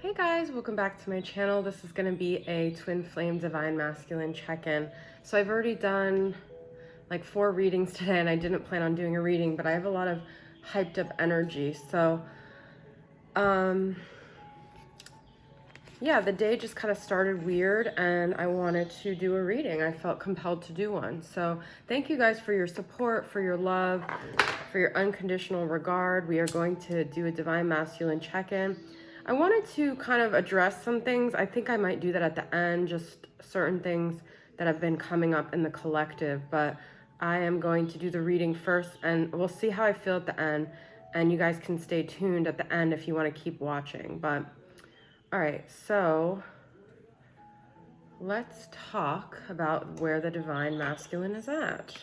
Hey guys, welcome back to my channel. This is going to be a twin flame divine masculine check-in. So I've already done like 4 readings today and I didn't plan on doing a reading, but I have a lot of hyped up energy. So yeah, the day just kind of started weird and I wanted to do a reading. I felt compelled to do one. So thank you guys for your support, for your love, for your unconditional regard. We are going to do a divine masculine check-in. I wanted to kind of address some things. I think I might do that at the end, just certain things that have been coming up in the collective, but I am going to do the reading first and we'll see how I feel at the end, and you guys can stay tuned at the end if you want to keep watching. But all right, so let's talk about where the divine masculine is at.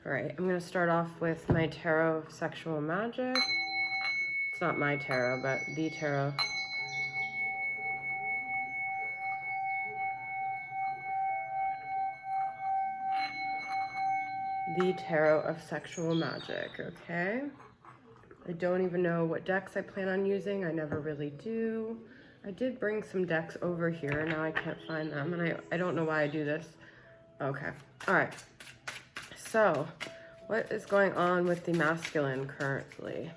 All right, I'm going to start off with my tarot of sexual magic. It's not my tarot, but the tarot. The tarot of sexual magic, okay? I don't even know what decks I plan on using. I never really do. I did bring some decks over here. Now I can't find them, and I don't know why I do this. Okay, all right. So, what is going on with the masculine currently?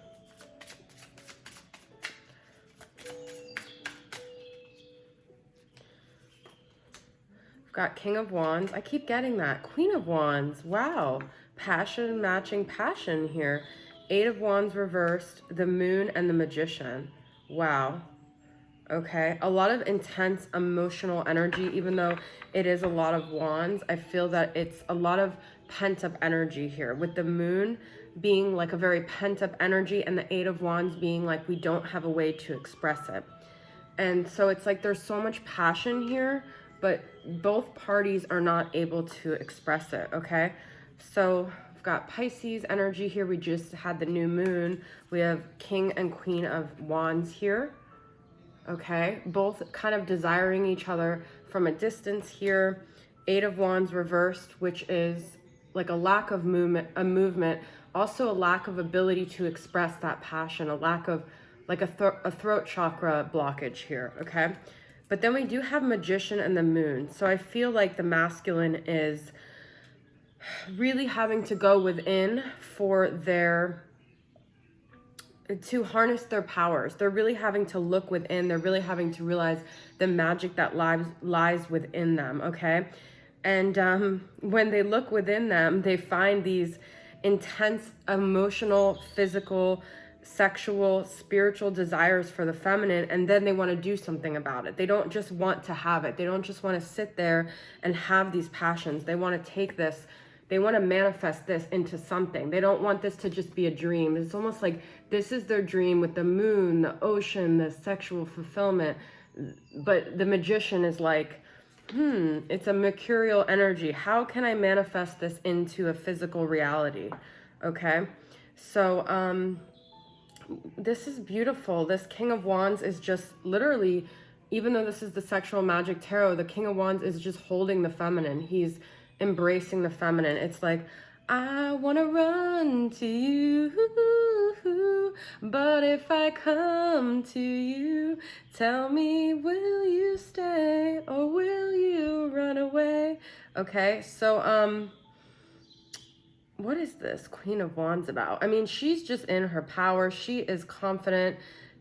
I've got King of Wands. I keep getting that. Queen of Wands. Wow. Passion matching passion here. 8 of Wands reversed. The Moon and the Magician. Wow. Okay. A lot of intense emotional energy, even though it is a lot of wands. I feel that it's a lot of pent-up energy here, with the Moon being like a very pent-up energy and the 8 of Wands being like we don't have a way to express it. And so it's like there's so much passion here, but both parties are not able to express it, okay? So we've got Pisces energy here. We just had the new moon. We have King and Queen of Wands here, okay? Both kind of desiring each other from a distance here. 8 of Wands reversed, which is like a lack of movement, also a lack of ability to express that passion, a lack of like a throat chakra blockage here, okay? But then we do have Magician and the Moon. So I feel like the masculine is really having to go within to harness their powers. They're really having to look within. They're really having to realize the magic that lies within them, okay? And when they look within them, they find these intense emotional, physical, sexual, spiritual desires for the feminine, and then they want to do something about it. They don't just want to have it. They don't just want to sit there and have these passions. They want to take this, they want to manifest this into something. They don't want this to just be a dream. It's almost like this is their dream with the moon, the ocean, the sexual fulfillment. But the Magician is like, it's a mercurial energy. How can I manifest this into a physical reality? Okay, so this is beautiful. This King of Wands is just literally, even though this is the sexual magic tarot, the King of Wands is just holding the feminine. He's embracing the feminine. It's like, I want to run to you, but if I come to you, tell me, will you stay or will you run away? Okay, so what is this Queen of Wands about? I mean, she's just in her power. She is confident.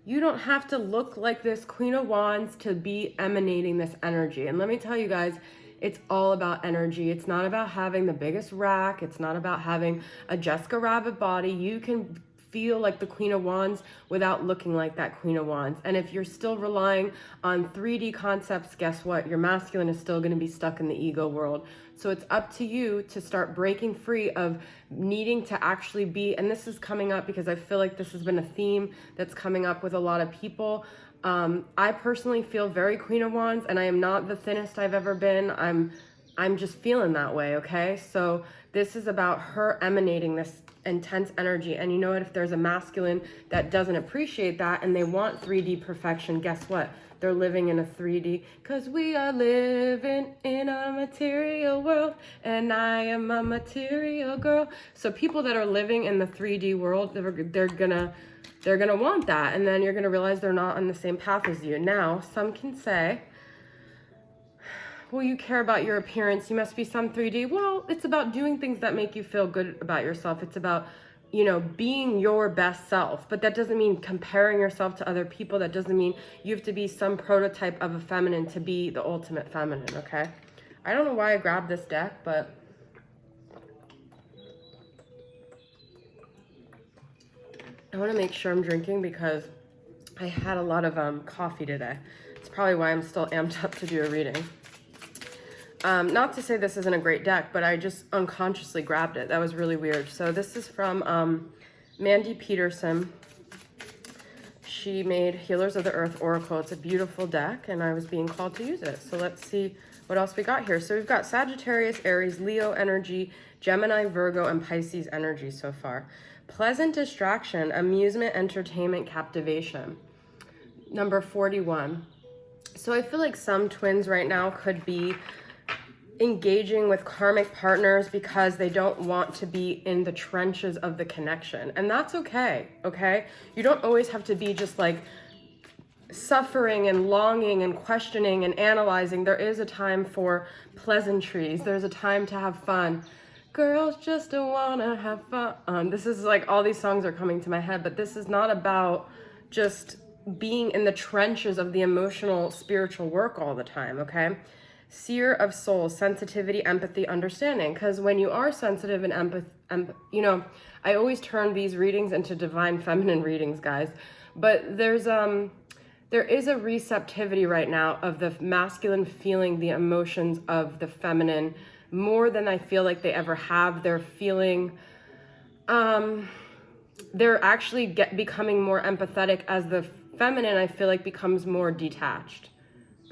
You don't have to look like this Queen of Wands to be emanating this energy. And let me tell you guys, it's all about energy. It's not about having the biggest rack. It's not about having a Jessica Rabbit body. You can feel like the Queen of Wands without looking like that Queen of Wands. And if you're still relying on 3D concepts, guess what? Your masculine is still going to be stuck in the ego world. So it's up to you to start breaking free of needing to actually be, and this is coming up because I feel like this has been a theme that's coming up with a lot of people. I personally feel very Queen of Wands, and I am not the thinnest I've ever been. I'm I'm just feeling that way, okay? So this is about her emanating this intense energy. And you know what? If there's a masculine that doesn't appreciate that and they want 3D perfection, guess what? They're living in a 3D, because we are living in a material world, and I am a material girl. So people that are living in the 3D world, they're gonna want that, and then you're gonna realize they're not on the same path as you. Now, some can say, well, you care about your appearance, you must be some 3D. Well, it's about doing things that make you feel good about yourself. It's about, you know, being your best self. But that doesn't mean comparing yourself to other people. That doesn't mean you have to be some prototype of a feminine to be the ultimate feminine, okay? I don't know why I grabbed this deck, but I want to make sure I'm drinking because I had a lot of coffee today. It's probably why I'm still amped up to do a reading. Not to say this isn't a great deck, but I just unconsciously grabbed it. That was really weird. So this is from Mandy Peterson. She made Healers of the Earth Oracle. It's a beautiful deck, and I was being called to use it. So let's see what else we got here. So we've got Sagittarius, Aries, Leo energy, Gemini, Virgo, and Pisces energy so far. Pleasant distraction, amusement, entertainment, captivation. Number 41. So I feel like some twins right now could be engaging with karmic partners because they don't want to be in the trenches of the connection. And that's okay, okay? You don't always have to be just like suffering and longing and questioning and analyzing. There is a time for pleasantries. There's a time to have fun. Girls just don't wanna have fun. This is like, all these songs are coming to my head, but this is not about just being in the trenches of the emotional, spiritual work all the time, okay? Seer of souls, sensitivity, empathy, understanding. Because when you are sensitive and you know, I always turn these readings into divine feminine readings, guys. But there is a receptivity right now of the masculine feeling the emotions of the feminine more than I feel like they ever have. They're feeling, they're actually becoming more empathetic as the feminine, I feel like, becomes more detached.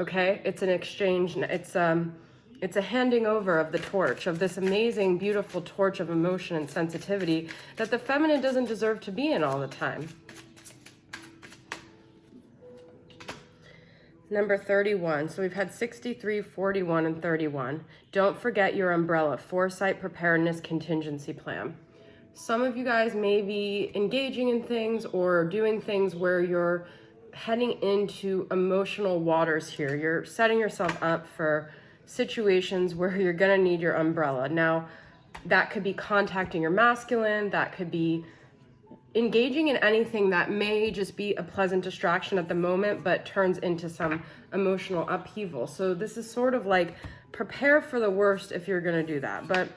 Okay, it's an exchange. It's a handing over of the torch, of this amazing, beautiful torch of emotion and sensitivity that the feminine doesn't deserve to be in all the time. Number 31. So we've had 63, 41, and 31. Don't forget your umbrella. Foresight, preparedness, contingency plan. Some of you guys may be engaging in things or doing things where you're heading into emotional waters here. You're setting yourself up for situations where you're gonna need your umbrella. Now, that could be contacting your masculine, that could be engaging in anything that may just be a pleasant distraction at the moment, but turns into some emotional upheaval. So this is sort of like, prepare for the worst if you're gonna do that. But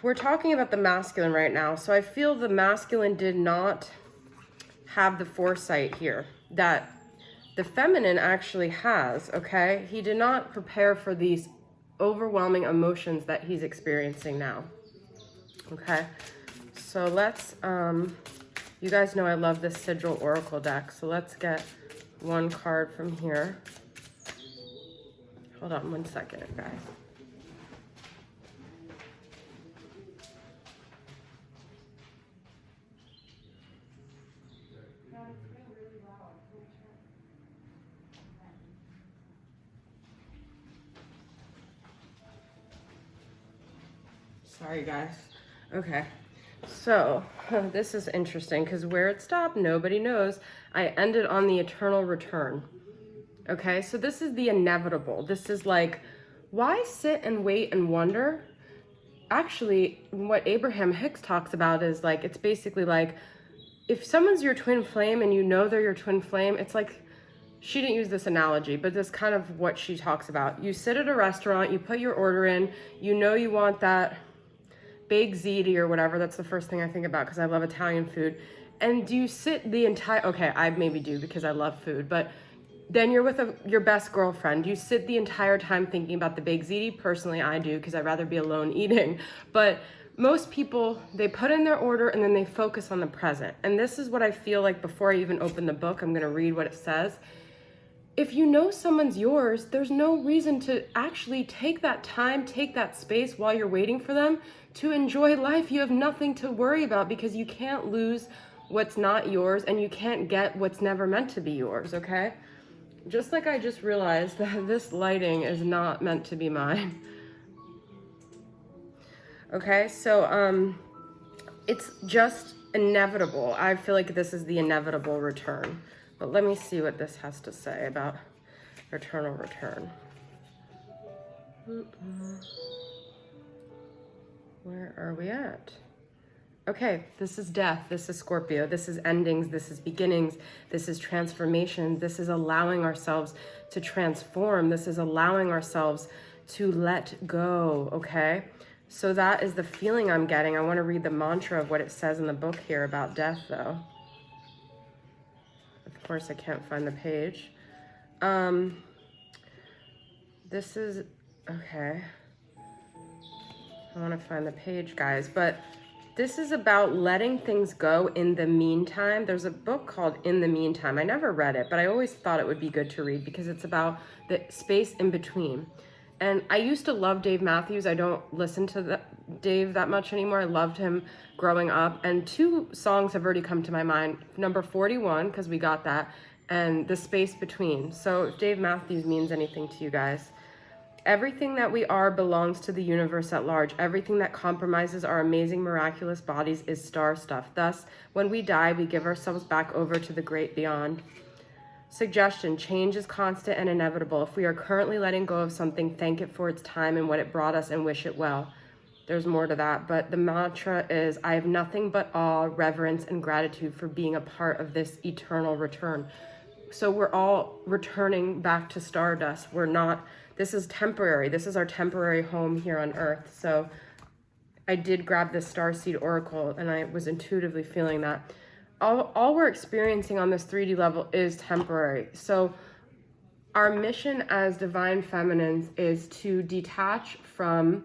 we're talking about the masculine right now. So I feel the masculine did not have the foresight here that the feminine actually has, okay? He did not prepare for these overwhelming emotions that he's experiencing now, okay? So let's, you guys know I love this Sigil Oracle deck, so let's get one card from here. Hold on one second, guys. Sorry, guys. Okay. So, this is interesting because where it stopped, nobody knows. I ended on the eternal return. Okay, so this is the inevitable. This is like, why sit and wait and wonder? Actually, what Abraham Hicks talks about is like, it's basically like, if someone's your twin flame and you know they're your twin flame, it's like, she didn't use this analogy, but this is kind of what she talks about. You sit at a restaurant, you put your order in, you know you want that baked ziti or whatever. That's the first thing I think about because I love Italian food. And do you sit the entire, okay, I maybe do because I love food, but then you're with your best girlfriend. Do you sit the entire time thinking about the baked ziti? Personally, I do because I'd rather be alone eating. But most people, they put in their order and then they focus on the present. And this is what I feel like before I even open the book. I'm going to read what it says. if you know someone's yours, there's no reason to actually take that time, take that space while you're waiting for them to enjoy life. You have nothing to worry about because you can't lose what's not yours and you can't get what's never meant to be yours, okay? Just like I just realized that this lighting is not meant to be mine. Okay, so it's just inevitable. I feel like this is the inevitable return. But let me see what this has to say about eternal return. Where are we at? Okay, this is death, this is Scorpio, this is endings, this is beginnings, this is transformation, this is allowing ourselves to transform, this is allowing ourselves to let go, okay? So that is the feeling I'm getting. I want to read the mantra of what it says in the book here about death, though. Of course, I can't find the page. This is, okay. I want to find the page, guys, but this is about letting things go in the meantime. There's a book called In the Meantime. I never read it, but I always thought it would be good to read because it's about the space in between. And I used to love Dave Matthews. I don't listen to Dave that much anymore. I loved him growing up. And 2 songs have already come to my mind. Number 41, because we got that, and The Space Between. So if Dave Matthews means anything to you guys, everything that we are belongs to the universe at large. Everything that compromises our amazing, miraculous bodies is star stuff. Thus, when we die, we give ourselves back over to the great beyond. Suggestion: change is constant and inevitable. If we are currently letting go of something, thank it for its time and what it brought us and wish it well. There's more to that, but the mantra is, I have nothing but awe, reverence, and gratitude for being a part of this eternal return. So we're all returning back to stardust. We're not, this is temporary. This is our temporary home here on Earth. So I did grab this Starseed Oracle and I was intuitively feeling that. All we're experiencing on this 3D level is temporary. So our mission as divine feminines is to detach from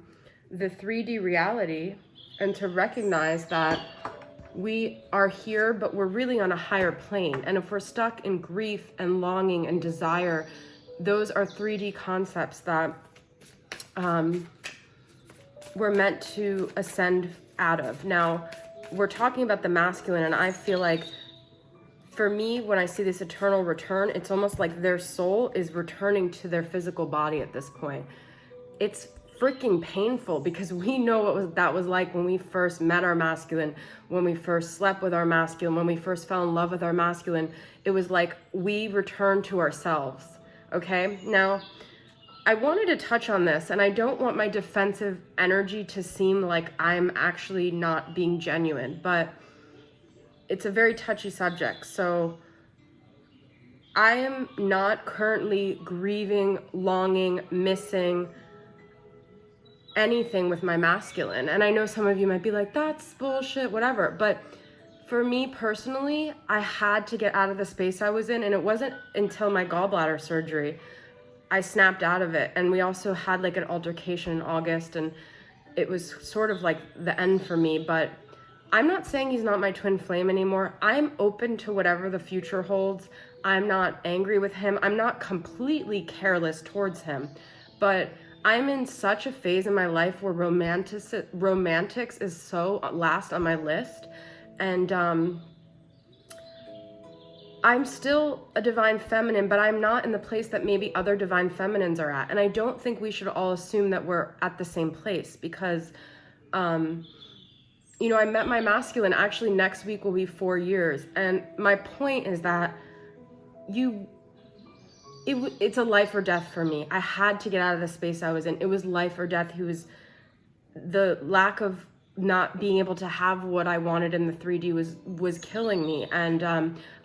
the 3D reality and to recognize that we are here, but we're really on a higher plane. And if we're stuck in grief and longing and desire, those are 3D concepts that we're meant to ascend out of. Now, we're talking about the masculine, and I feel like for me, when I see this eternal return, it's almost like their soul is returning to their physical body at this point. It's freaking painful because we know what that was like when we first met our masculine, when we first slept with our masculine, when we first fell in love with our masculine. It was like we returned to ourselves, okay? Now, I wanted to touch on this, and I don't want my defensive energy to seem like I'm actually not being genuine, but it's a very touchy subject. So I am not currently grieving, longing, missing anything with my masculine. And I know some of you might be like, that's bullshit, whatever. But for me personally, I had to get out of the space I was in, and it wasn't until my gallbladder surgery I snapped out of it. And we also had like an altercation in August, and it was sort of like the end for me. But I'm not saying he's not my twin flame anymore. I'm open to whatever the future holds. I'm not angry with him. I'm not completely careless towards him. But I'm in such a phase in my life where romantics is so last on my list. And I'm still a divine feminine, but I'm not in the place that maybe other divine feminines are at. And I don't think we should all assume that we're at the same place because, you know, I met my masculine, actually next week will be 4 years. And my point is that it's a life or death for me. I had to get out of the space I was in. It was life or death. The lack of not being able to have what I wanted in the 3D was killing me. And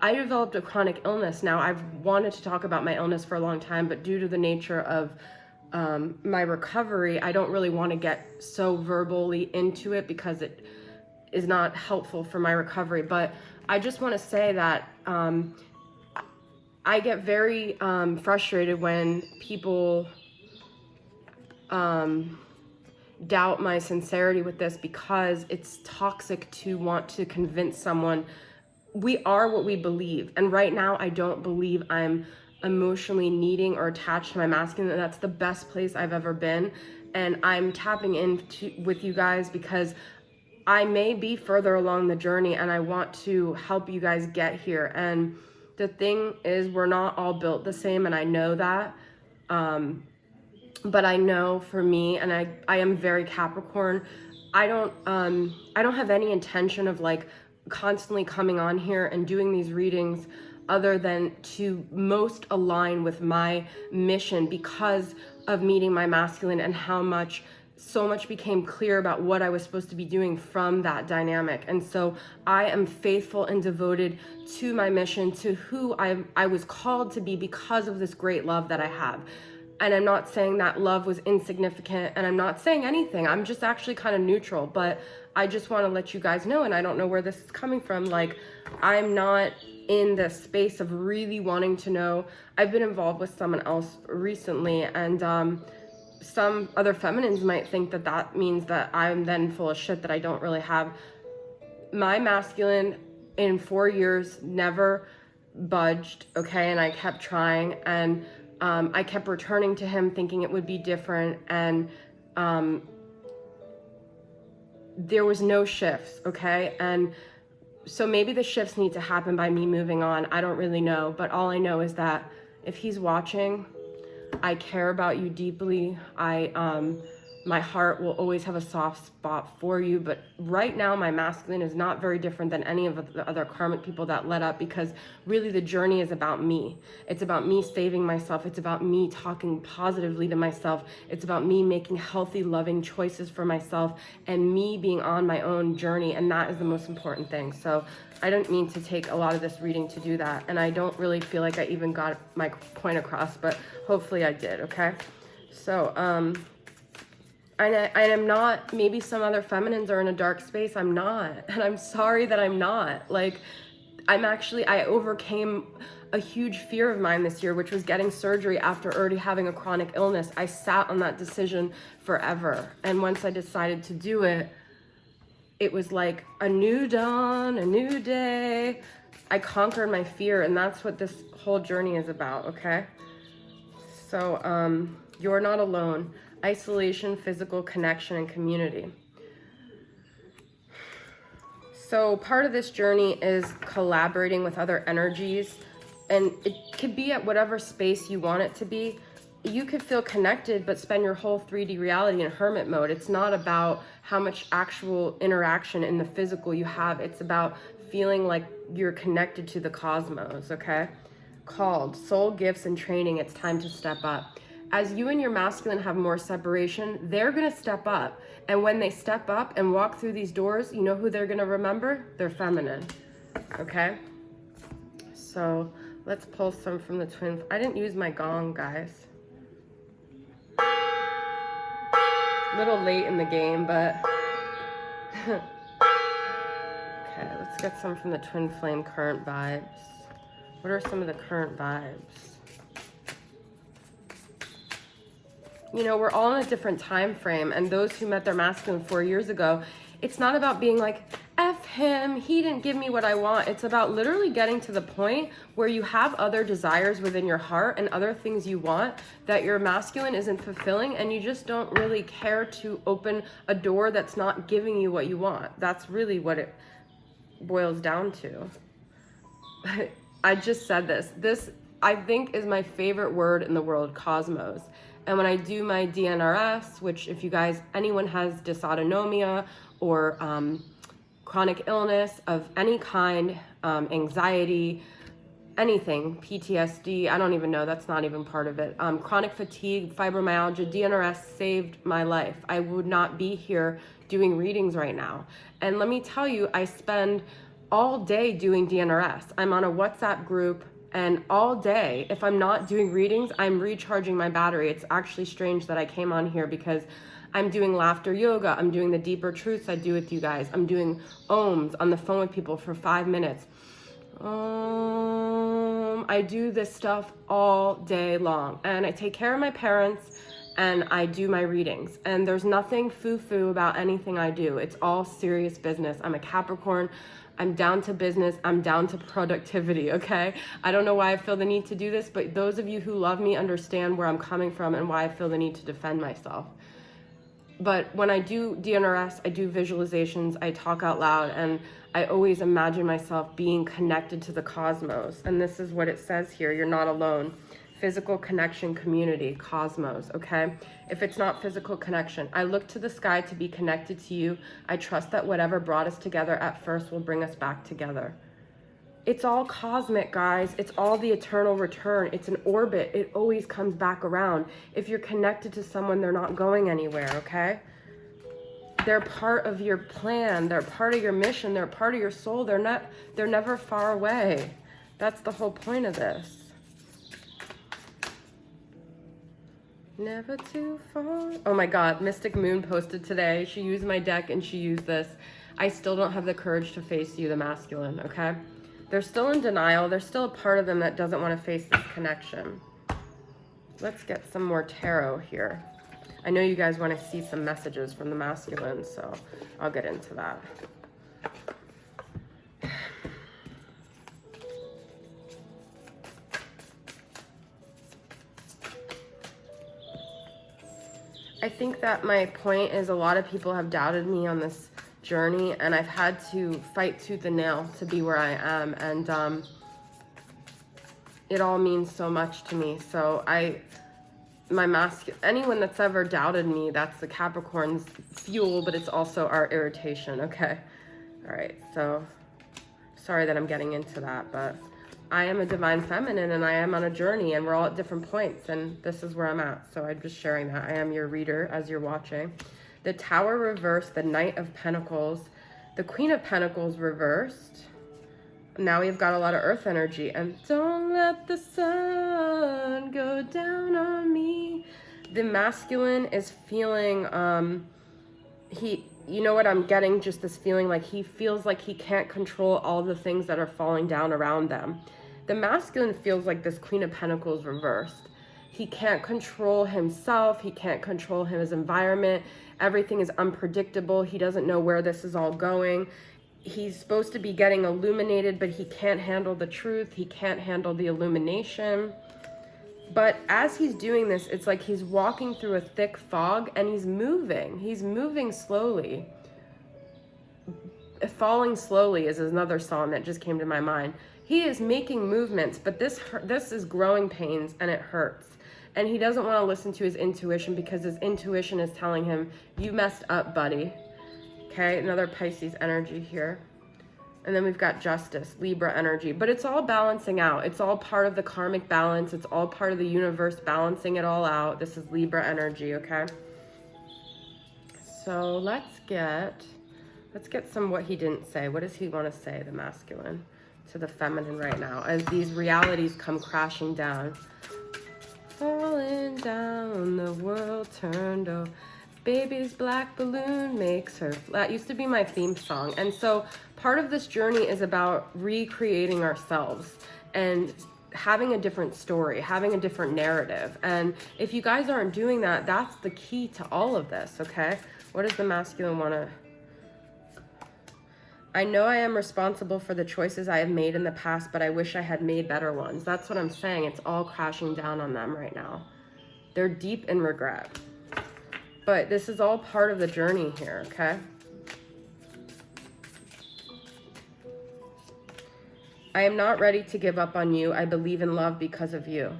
I developed a chronic illness. Now, I've wanted to talk about my illness for a long time, but due to the nature of my recovery, I don't really want to get so verbally into it because it is not helpful for my recovery. But I just want to say that I get very frustrated when people doubt my sincerity with this because it's toxic to want to convince someone we are what we believe. And right now, I don't believe I'm emotionally needing or attached to my masculine, and that's the best place I've ever been. And I'm tapping into with you guys because I may be further along the journey and I want to help you guys get here. And the thing is, we're not all built the same, and I know that. But I know for me, and I am very Capricorn, I don't have any intention of like constantly coming on here and doing these readings other than to most align with my mission because of meeting my masculine and how much so much became clear about what I was supposed to be doing from that dynamic. And so I am faithful and devoted to my mission, to who I was called to be because of this great love that I have. And I'm not saying that love was insignificant, and I'm not saying anything. I'm just actually kind of neutral, but I just want to let you guys know, and I don't know where this is coming from. Like, I'm not in the space of really wanting to know. I've been involved with someone else recently, and some other feminines might think that that means that I'm then full of shit that I don't really have. My masculine in 4 years never budged, okay? And I kept trying, and I kept returning to him thinking it would be different, and there was no shifts, okay? And so maybe the shifts need to happen by me moving on. I don't really know, but all I know is that if he's watching, I care about you deeply. My heart will always have a soft spot for you, but right now my masculine is not very different than any of the other karmic people that led up, because really the journey is about me. It's about me saving myself. It's about me talking positively to myself. It's about me making healthy, loving choices for myself and me being on my own journey, and that is the most important thing. So I don't mean to take a lot of this reading to do that, and I don't really feel like I even got my point across, but hopefully I did, okay? So, I am not, maybe some other feminines are in a dark space. I'm not. And I'm sorry that I'm not. Like, I overcame a huge fear of mine this year, which was getting surgery after already having a chronic illness. I sat on that decision forever. And once I decided to do it, it was like a new dawn, a new day. I conquered my fear, and that's what this whole journey is about, okay? So, you're not alone. Isolation, physical connection, and community. So part of this journey is collaborating with other energies, and it could be at whatever space you want it to be. You could feel connected but spend your whole 3D reality in hermit mode. It's not about how much actual interaction in the physical you have. It's about feeling like you're connected to the cosmos, okay? Called soul gifts and training. It's time to step up. As you and your masculine have more separation, they're going to step up. And when they step up and walk through these doors, you know who they're going to remember? Their feminine. Okay? So let's pull some from the twin. I didn't use my gong, guys. A little late in the game, but... Okay, let's get some from the twin flame current vibes. What are some of the current vibes? You know, we're all in a different time frame, and those who met their masculine 4 years ago, it's not about being like, F him, he didn't give me what I want. It's about literally getting to the point where you have other desires within your heart and other things you want that your masculine isn't fulfilling, and you just don't really care to open a door that's not giving you what you want. That's really what it boils down to. I just said this. This, I think, is my favorite word in the world, cosmos. And when I do my DNRS, which if you guys, anyone has dysautonomia or chronic illness of any kind, anxiety, anything, PTSD, I don't even know, that's not even part of it. Chronic fatigue, fibromyalgia, DNRS saved my life. I would not be here doing readings right now. And let me tell you, I spend all day doing DNRS. I'm on a WhatsApp group, and all day, if I'm not doing readings, I'm recharging my battery. It's actually strange that I came on here because I'm doing laughter yoga. I'm doing the deeper truths I do with you guys. I'm doing ohms on the phone with people for 5 minutes. I do this stuff all day long, and I take care of my parents, and I do my readings. And there's nothing foo-foo about anything I do. It's all serious business. I'm a Capricorn. I'm down to business. I'm down to productivity, okay? I don't know why I feel the need to do this, but those of you who love me understand where I'm coming from and why I feel the need to defend myself. But when I do DNRS, I do visualizations, I talk out loud, and I always imagine myself being connected to the cosmos. And this is what it says here. You're not alone. Physical connection, community, cosmos, okay? If it's not physical connection, I look to the sky to be connected to you. I trust that whatever brought us together at first will bring us back together. It's all cosmic, guys. It's all the eternal return. It's an orbit. It always comes back around. If you're connected to someone, they're not going anywhere, okay? They're part of your plan. They're part of your mission. They're part of your soul. They're never far away. That's the whole point of this. Never too far. Oh my God, Mystic Moon posted today. She used my deck and she used this. I still don't have the courage to face you, the masculine, okay? They're still in denial. There's still a part of them that doesn't want to face this connection. Let's get some more tarot here. I know you guys want to see some messages from the masculine, so I'll get into that. I think that my point is a lot of people have doubted me on this journey, and I've had to fight tooth and nail to be where I am, and it all means so much to me. So anyone that's ever doubted me, that's the Capricorn's fuel, but it's also our irritation, okay? All right, so sorry that I'm getting into that, but I am a divine feminine and I am on a journey, and we're all at different points, and this is where I'm at. So I'm just sharing that. I am your reader as you're watching. The Tower reversed, the Knight of Pentacles, the Queen of Pentacles reversed. Now we've got a lot of earth energy, and don't let the sun go down on me. The masculine is feeling, you know what I'm getting? Just this feeling like he feels like he can't control all the things that are falling down around them. The masculine feels like this Queen of Pentacles reversed. He can't control himself. He can't control his environment. Everything is unpredictable. He doesn't know where this is all going. He's supposed to be getting illuminated, but he can't handle the truth. He can't handle the illumination. But as he's doing this, it's like he's walking through a thick fog, and he's moving. He's moving slowly. Falling Slowly is another song that just came to my mind. He is making movements, but this is growing pains, and it hurts. And he doesn't want to listen to his intuition because his intuition is telling him, you messed up, buddy. Okay, another Pisces energy here. And then we've got Justice, Libra energy. But it's all balancing out. It's all part of the karmic balance. It's all part of the universe balancing it all out. This is Libra energy, okay? So let's get some what he didn't say. What does he want to say, the masculine, to the feminine right now, as these realities come crashing down? Falling down, the world turned, oh, baby's black balloon makes her flat. Used to be my theme song. And so part of this journey is about recreating ourselves and having a different story, having a different narrative. And if you guys aren't doing that, that's the key to all of this, okay? What does the masculine want to... I know I am responsible for the choices I have made in the past, but I wish I had made better ones. That's what I'm saying. It's all crashing down on them right now. They're deep in regret. But this is all part of the journey here, okay? I am not ready to give up on you. I believe in love because of you.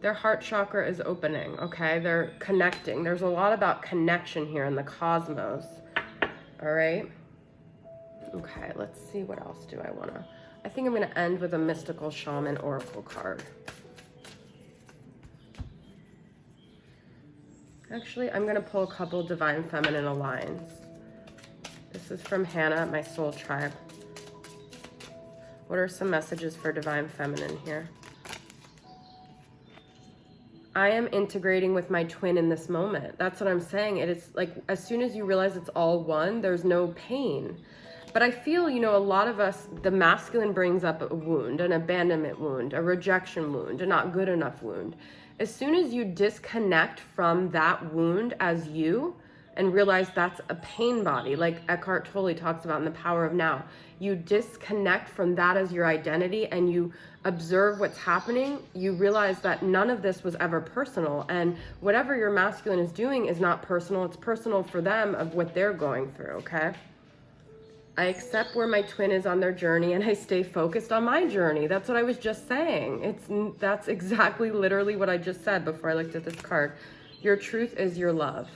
Their heart chakra is opening, okay? They're connecting. There's a lot about connection here in the cosmos, all right? Okay, let's see, what else do I want to... I think I'm going to end with a mystical shaman oracle card. Actually, I'm going to pull a couple divine feminine aligns. This is from Hannah, my soul tribe. What are some messages for divine feminine here? I am integrating with my twin in this moment. That's what I'm saying. It is like, as soon as you realize it's all one, there's no pain. But I feel, you know, a lot of us, the masculine brings up a wound, an abandonment wound, a rejection wound, a not good enough wound. As soon as you disconnect from that wound as you and realize that's a pain body, like Eckhart Tolle talks about in The Power of Now. You disconnect from that as your identity and you observe what's happening. You realize that none of this was ever personal, and whatever your masculine is doing is not personal. It's personal for them of what they're going through, okay? I accept where my twin is on their journey and I stay focused on my journey. That's what I was just saying. That's exactly literally what I just said before I looked at this card. Your truth is your love.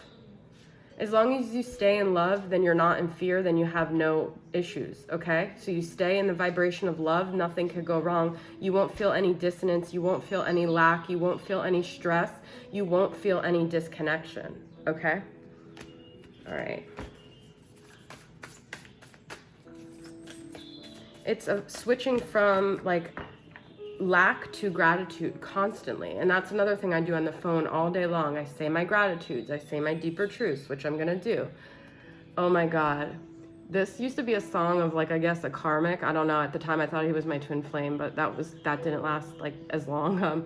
As long as you stay in love, then you're not in fear, then you have no issues, okay? So you stay in the vibration of love, nothing could go wrong. You won't feel any dissonance, you won't feel any lack, you won't feel any stress, you won't feel any disconnection, okay? All right. It's switching from like lack to gratitude constantly. And that's another thing I do on the phone all day long. I say my gratitudes, I say my deeper truths, which I'm gonna do. Oh my God. This used to be a song of like, I guess a karmic. I don't know. At the time I thought he was my twin flame, but that didn't last like as long.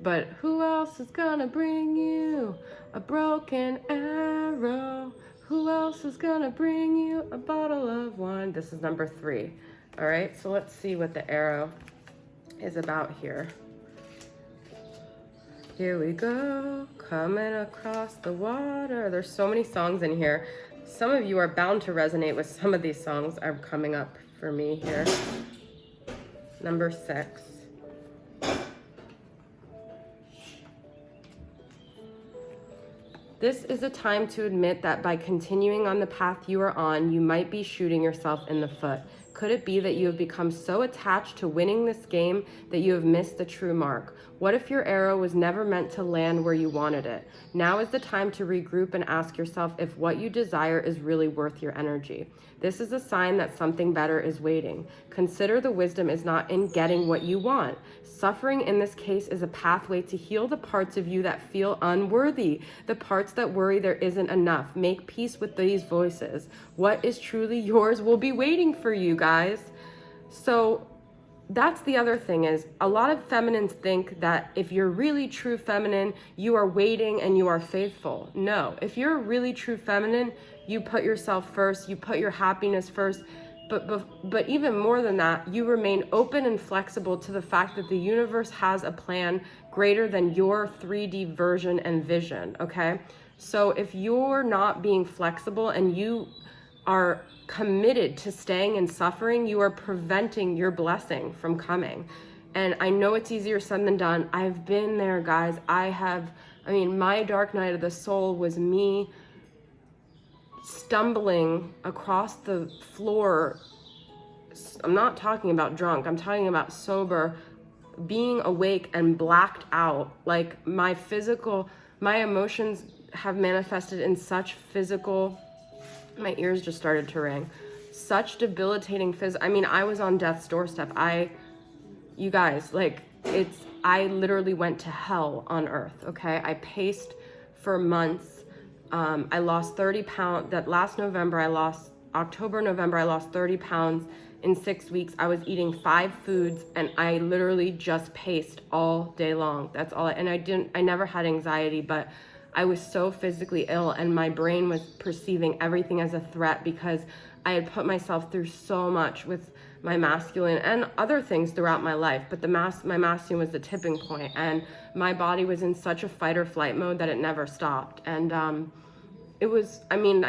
But who else is gonna bring you a broken arrow? Who else is gonna bring you a bottle of wine? This is number 3. All right, so let's see what the arrow is about here. Here we go, coming across the water. There's so many songs in here. Some of you are bound to resonate with some of these songs are coming up for me here. Number 6. This is a time to admit that by continuing on the path you are on, you might be shooting yourself in the foot. Could it be that you have become so attached to winning this game that you have missed the true mark? What if your arrow was never meant to land where you wanted it? Now is the time to regroup and ask yourself if what you desire is really worth your energy. This is a sign that something better is waiting. Consider the wisdom is not in getting what you want. Suffering in this case is a pathway to heal the parts of you that feel unworthy, the parts that worry there isn't enough. Make peace with these voices. What is truly yours will be waiting for you, guys. So that's the other thing is a lot of feminines think that if you're really true feminine, you are waiting and you are faithful. No, if you're a really true feminine, you put yourself first, you put your happiness first. But even more than that, you remain open and flexible to the fact that the universe has a plan greater than your 3D version and vision, okay? So if you're not being flexible and you are committed to staying in suffering, you are preventing your blessing from coming. And I know it's easier said than done. I've been there, guys. My dark night of the soul was me stumbling across the floor. I'm not talking about drunk, I'm talking about sober, being awake and blacked out. Like my emotions have manifested in such physical, my ears just started to ring, such debilitating I was on death's doorstep. You guys, I literally went to hell on earth, okay? I paced for months. I lost 30 pounds. That last November, October, November, I lost 30 pounds in 6 weeks. I was eating 5 foods and I literally just paced all day long. That's all. I never had anxiety, but I was so physically ill and my brain was perceiving everything as a threat because I had put myself through so much with my masculine and other things throughout my life, but my masculine was the tipping point, and my body was in such a fight or flight mode that it never stopped. And I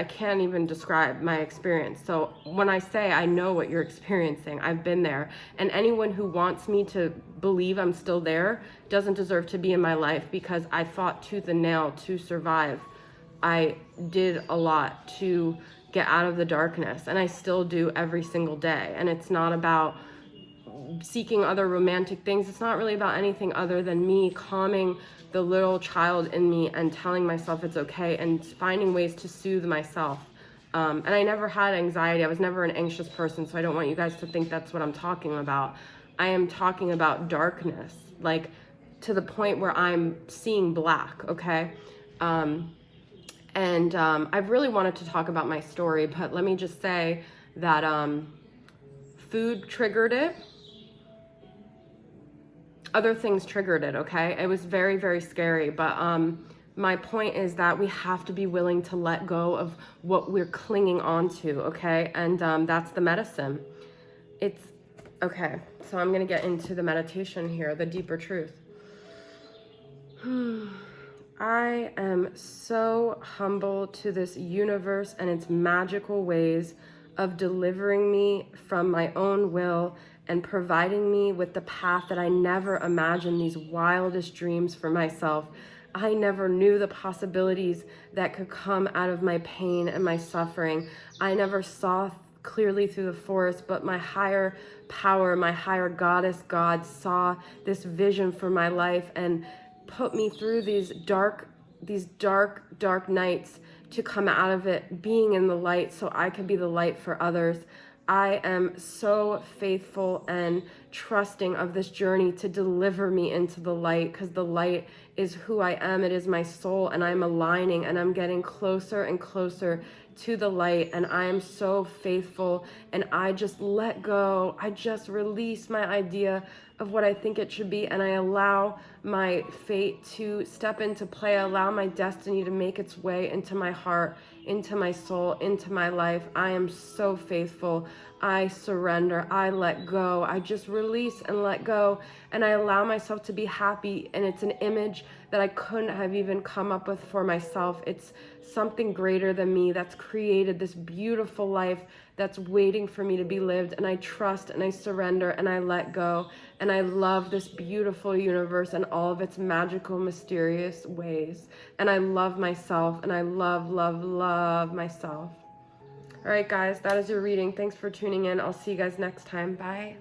can't even describe my experience. So when I say I know what you're experiencing, I've been there, and anyone who wants me to believe I'm still there doesn't deserve to be in my life, because I fought tooth and nail to survive. I did a lot to get out of the darkness, and I still do every single day. And it's not about seeking other romantic things. It's not really about anything other than me calming the little child in me and telling myself it's okay and finding ways to soothe myself. And I never had anxiety. I was never an anxious person, so I don't want you guys to think that's what I'm talking about. I am talking about darkness, like to the point where I'm seeing black, okay? I've really wanted to talk about my story, but let me just say that food triggered it. Other things triggered it, okay? It was very, very scary, but my point is that we have to be willing to let go of what we're clinging on to, okay? And that's the medicine. It's, okay, so I'm going to get into the meditation here, the deeper truth. I am so humble to this universe and its magical ways of delivering me from my own will and providing me with the path that I never imagined, these wildest dreams for myself. I never knew the possibilities that could come out of my pain and my suffering. I never saw clearly through the forest, but my higher power, my higher goddess, God, saw this vision for my life and put me through these dark nights to come out of it being in the light so I could be the light for others. I am so faithful and trusting of this journey to deliver me into the light, because the light is who I am. It is my soul, and I'm aligning and I'm getting closer and closer to the light, and I am so faithful, and I just let go. I just release my idea of what I think it should be, and I allow my fate to step into play. I allow my destiny to make its way into my heart, into my soul, into my life. I am so faithful. I surrender. I let go. I just release and let go, and I allow myself to be happy, and it's an image that I couldn't have even come up with for myself. It's something greater than me that's created this beautiful life that's waiting for me to be lived, and I trust and I surrender and I let go, and I love this beautiful universe and all of its magical, mysterious ways, and I love myself, and I love myself. All right, guys, that is your reading. Thanks for tuning in. I'll see you guys next time. Bye.